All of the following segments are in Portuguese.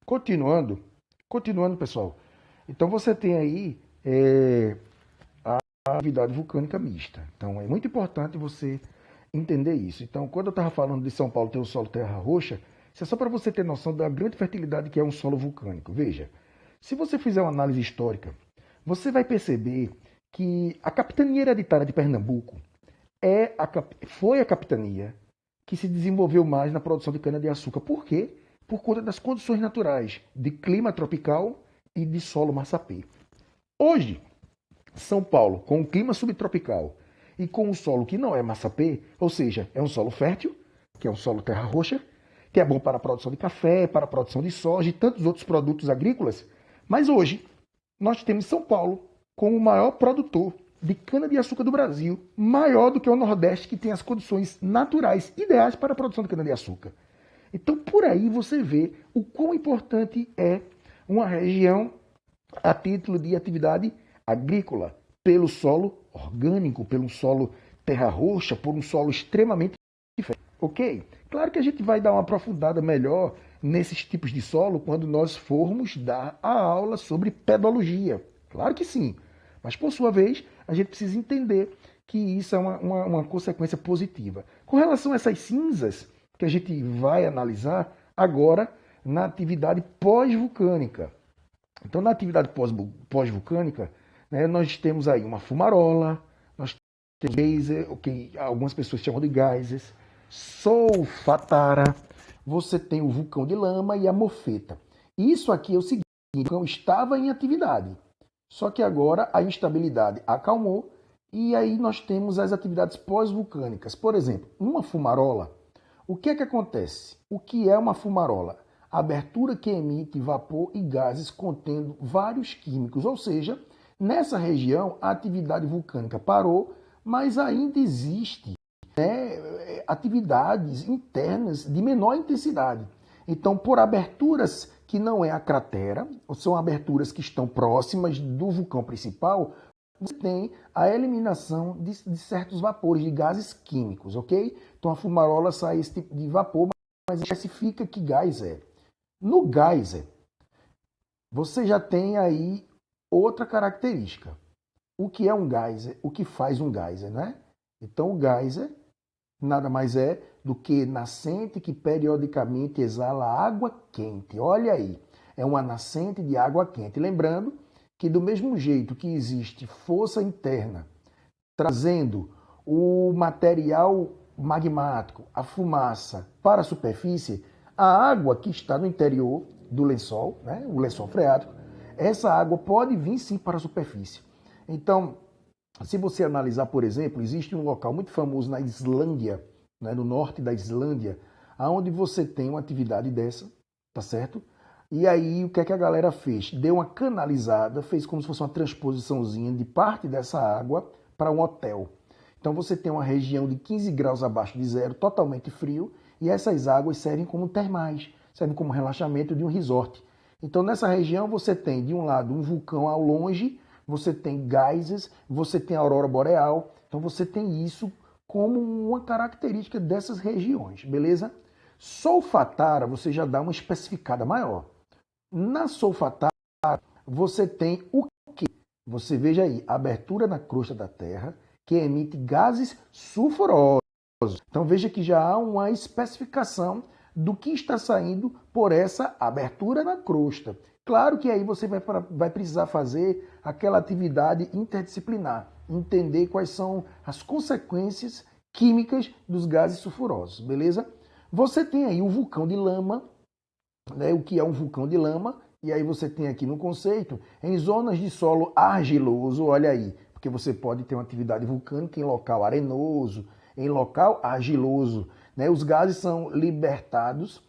Continuando, pessoal. Então você tem aí a atividade vulcânica mista. Então é muito importante você entender isso. Então, quando eu estava falando de São Paulo ter o solo terra roxa, isso é só para você ter noção da grande fertilidade que é um solo vulcânico. Veja, se você fizer uma análise histórica, você vai perceber que a capitania hereditária de Pernambuco foi a capitania que se desenvolveu mais na produção de cana-de-açúcar. Por quê? Por conta das condições naturais de clima tropical e de solo massapê. Hoje, São Paulo, com o clima subtropical e com um solo que não é massapê, ou seja, é um solo fértil, que é um solo terra roxa, que é bom para a produção de café, para a produção de soja e tantos outros produtos agrícolas. Mas hoje, nós temos São Paulo como o maior produtor de cana-de-açúcar do Brasil, maior do que o Nordeste, que tem as condições naturais ideais para a produção de cana-de-açúcar. Então, por aí você vê o quão importante é uma região a título de atividade agrícola, pelo solo orgânico, pelo solo terra roxa, por um solo extremamente diferente. Ok? Claro que a gente vai dar uma aprofundada melhor nesses tipos de solo quando nós formos dar a aula sobre pedologia. Claro que sim. Mas, por sua vez, a gente precisa entender que isso é uma consequência positiva. Com relação a essas cinzas, que a gente vai analisar agora na atividade pós-vulcânica. Então, na atividade pós-vulcânica, né, nós temos aí uma fumarola, nós temos geyser, que algumas pessoas chamam de geysers, solfatara, você tem o vulcão de lama e a mofeta. Isso aqui é o seguinte, o vulcão estava em atividade, só que agora a instabilidade acalmou e aí nós temos as atividades pós-vulcânicas. Por exemplo, uma fumarola, o que é que acontece? O que é uma fumarola? Abertura que emite vapor e gases contendo vários químicos, ou seja, nessa região a atividade vulcânica parou, mas ainda existe, né, atividades internas de menor intensidade. Então, por aberturas que não é a cratera, ou são aberturas que estão próximas do vulcão principal, você tem a eliminação de certos vapores, de gases químicos, ok? Então a fumarola sai esse tipo de vapor, mas especifica que gás é. No geyser, você já tem aí outra característica. O que é um geyser? O que faz um geyser, né? Então o geyser nada mais é do que nascente que periodicamente exala água quente. Olha aí, é uma nascente de água quente. Lembrando que do mesmo jeito que existe força interna trazendo o material magmático, a fumaça, para a superfície, a água que está no interior do lençol, né, o lençol freático, essa água pode vir sim para a superfície. Então, se você analisar, por exemplo, existe um local muito famoso na Islândia, né, no norte da Islândia, onde você tem uma atividade dessa, tá certo? E aí, o que é que a galera fez? Deu uma canalizada, fez como se fosse uma transposiçãozinha de parte dessa água para um hotel. Então você tem uma região de 15 graus abaixo de zero, totalmente frio, e essas águas servem como termais, servem como relaxamento de um resort. Então nessa região você tem, de um lado, um vulcão ao longe, você tem geysers, você tem a aurora boreal, então você tem isso como uma característica dessas regiões, beleza? Solfatara, você já dá uma especificada maior. Na solfatara, você tem o quê? Você veja aí, abertura na crosta da Terra, que emite gases sulfurosos. Então veja que já há uma especificação do que está saindo por essa abertura na crosta. Claro que aí você vai precisar fazer aquela atividade interdisciplinar, entender quais são as consequências químicas dos gases sulfurosos, beleza? Você tem aí o vulcão de lama, né, o que é um vulcão de lama, e aí você tem aqui no conceito, em zonas de solo argiloso, olha aí, porque você pode ter uma atividade vulcânica em local arenoso, em local argiloso, né? Os gases são libertados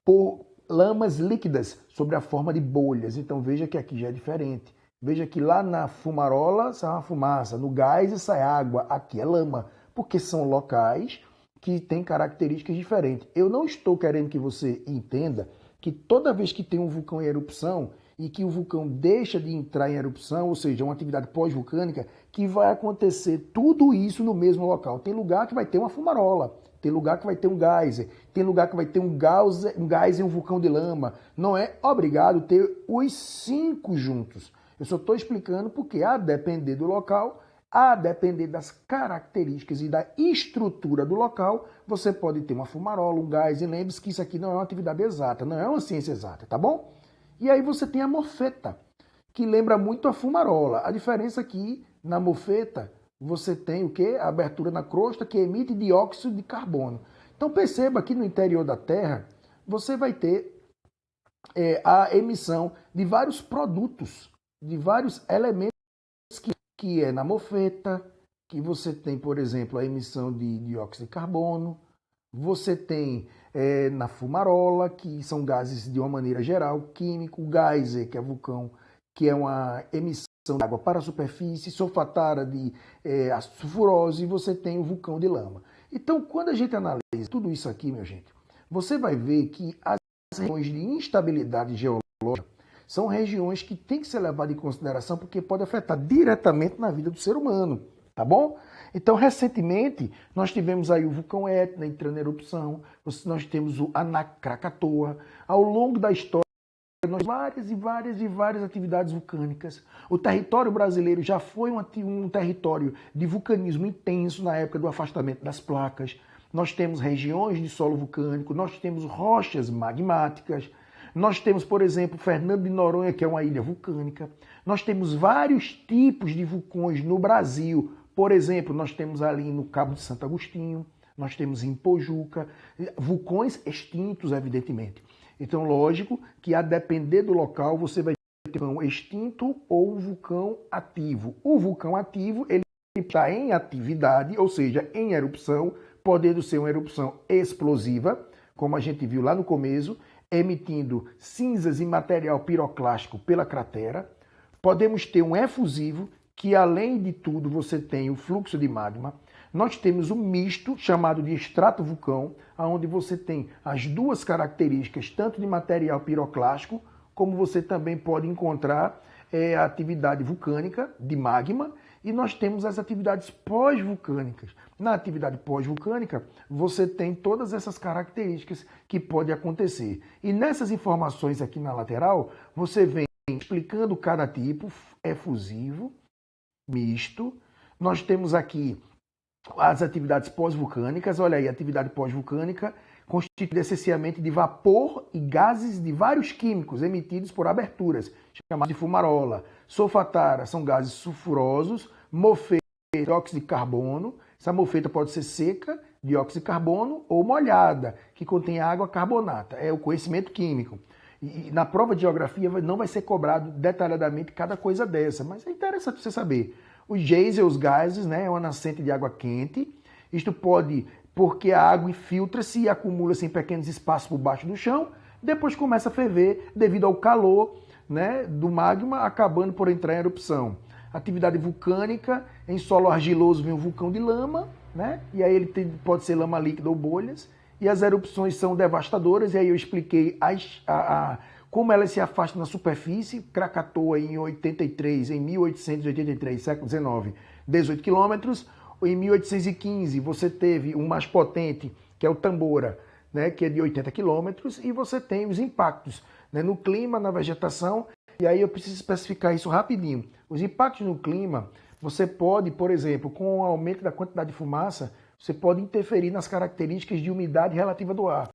por lamas líquidas sobre a forma de bolhas, então veja que aqui já é diferente. Veja que lá na fumarola sai uma fumaça, no gás sai água, aqui é lama, porque são locais que têm características diferentes. Eu não estou querendo que você entenda que toda vez que tem um vulcão em erupção e que o vulcão deixa de entrar em erupção, ou seja, uma atividade pós-vulcânica, que vai acontecer tudo isso no mesmo local. Tem lugar que vai ter uma fumarola, tem lugar que vai ter um geyser, tem lugar que vai ter um geyser e um vulcão de lama. Não é obrigado ter os 5 juntos. Eu só estou explicando porque, a depender do local, a depender das características e da estrutura do local, você pode ter uma fumarola, um geyser. Lembre-se que isso aqui não é uma atividade exata, não é uma ciência exata, tá bom? E aí você tem a mofeta, que lembra muito a fumarola. A diferença aqui, na mofeta, você tem o quê? A abertura na crosta que emite dióxido de carbono. Então perceba que no interior da Terra, você vai ter a emissão de vários produtos, de vários elementos que é na mofeta, que você tem, por exemplo, a emissão de dióxido de carbono, você tem na fumarola, que são gases de uma maneira geral, químico, o geyser, que é vulcão, que é uma emissão de água para a superfície, solfatara de ácido sulfuroso, e você tem o vulcão de lama. Então, quando a gente analisa tudo isso aqui, minha gente, você vai ver que as regiões de instabilidade geológica são regiões que têm que ser levadas em consideração porque pode afetar diretamente na vida do ser humano, tá bom? Então, recentemente, nós tivemos aí o vulcão Etna entrando em erupção, nós temos o Anak Krakatoa. Ao longo da história, nós temos várias atividades vulcânicas. O território brasileiro já foi um território de vulcanismo intenso na época do afastamento das placas. Nós temos regiões de solo vulcânico, nós temos rochas magmáticas, nós temos, por exemplo, Fernando de Noronha, que é uma ilha vulcânica. Nós temos vários tipos de vulcões no Brasil. Por exemplo, nós temos ali no Cabo de Santo Agostinho, nós temos em Pojuca, vulcões extintos, evidentemente. Então, lógico que a depender do local, você vai ter um vulcão extinto ou um vulcão ativo. O vulcão ativo, ele está em atividade, ou seja, em erupção, podendo ser uma erupção explosiva, como a gente viu lá no começo, emitindo cinzas e material piroclástico pela cratera. Podemos ter um efusivo, que além de tudo você tem o fluxo de magma. Nós temos um misto, chamado de estratovulcão, onde você tem as duas características, tanto de material piroclástico, como você também pode encontrar a atividade vulcânica de magma, e nós temos as atividades pós-vulcânicas. Na atividade pós-vulcânica, você tem todas essas características que podem acontecer. E nessas informações aqui na lateral, você vem explicando cada tipo, efusivo, misto. Nós temos aqui as atividades pós-vulcânicas. Olha aí, a atividade pós-vulcânica constituída essencialmente de vapor e gases de vários químicos emitidos por aberturas, chamados de fumarola. Solfatara são gases sulfurosos, mofeta, dióxido de carbono. Essa mofeta pode ser seca, dióxido de carbono, ou molhada, que contém água carbonata. É o conhecimento químico. E na prova de geografia não vai ser cobrado detalhadamente cada coisa dessa, mas é interessante você saber. Os geysers, os gases, né, é uma nascente de água quente. Isto pode, porque a água infiltra-se e acumula-se em pequenos espaços por baixo do chão, depois começa a ferver devido ao calor, né, do magma, acabando por entrar em erupção. Atividade vulcânica, em solo argiloso vem um vulcão de lama, né, e aí ele pode ser lama líquida ou bolhas, e as erupções são devastadoras, e aí eu expliquei como elas se afastam na superfície. Krakatoa em 1883, século XIX, 18 quilômetros. Em 1815 você teve um mais potente, que é o Tambora, né, que é de 80 quilômetros, e você tem os impactos, né, no clima, na vegetação. E aí eu preciso especificar isso rapidinho. Os impactos no clima, você pode, por exemplo, com o aumento da quantidade de fumaça, você pode interferir nas características de umidade relativa do ar,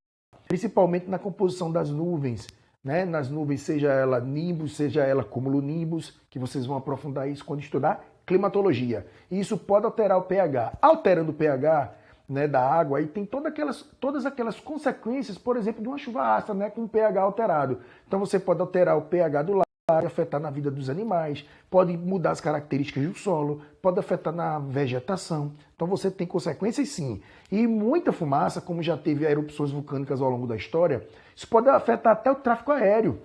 principalmente na composição das nuvens, né? Nas nuvens, seja ela nimbus, seja ela cumulonimbus, que vocês vão aprofundar isso quando estudar climatologia. E isso pode alterar o pH. Alterando o pH, né, da água, aí tem todas aquelas consequências, por exemplo, de uma chuva ácida, né, com o pH alterado. Então você pode alterar o pH do afetar na vida dos animais, pode mudar as características do solo, pode afetar na vegetação. Então você tem consequências sim. E muita fumaça, como já teve erupções vulcânicas ao longo da história, isso pode afetar até o tráfego aéreo,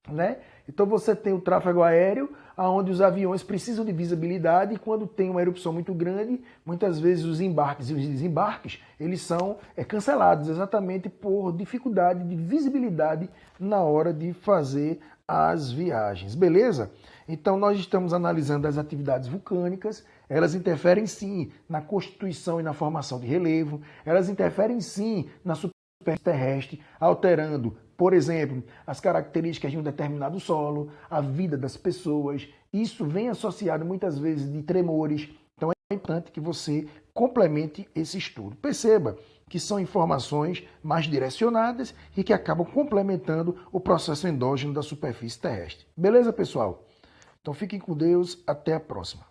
né? Então você tem o tráfego aéreo, onde os aviões precisam de visibilidade e quando tem uma erupção muito grande, muitas vezes os embarques e os desembarques, eles são cancelados exatamente por dificuldade de visibilidade na hora de fazer as viagens, beleza? Então nós estamos analisando as atividades vulcânicas, elas interferem sim na constituição e na formação de relevo, elas interferem sim na superfície terrestre, alterando, por exemplo, as características de um determinado solo, a vida das pessoas. Isso vem associado muitas vezes de tremores, então é importante que você complemente esse estudo. Perceba que são informações mais direcionadas e que acabam complementando o processo endógeno da superfície terrestre. Beleza, pessoal? Então fiquem com Deus, até a próxima.